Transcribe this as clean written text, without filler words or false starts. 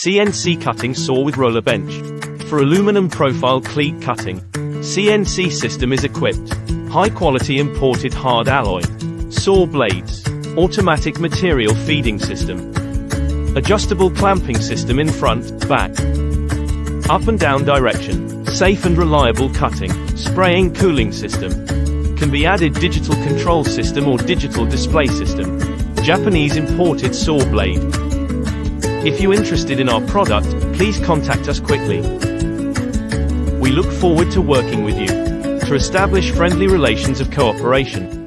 CNC cutting saw with roller bench. For aluminum profile cleat cutting, CNC system is equipped. High quality imported hard alloy. Saw blades. Automatic material feeding system. Adjustable clamping system in front, back. Up and down direction. Safe and reliable cutting. Spraying cooling system. Can be added digital control system or digital display system. Japanese imported saw blade. If you're interested in our product, please contact us quickly. We look forward to working with you to establish friendly relations of cooperation.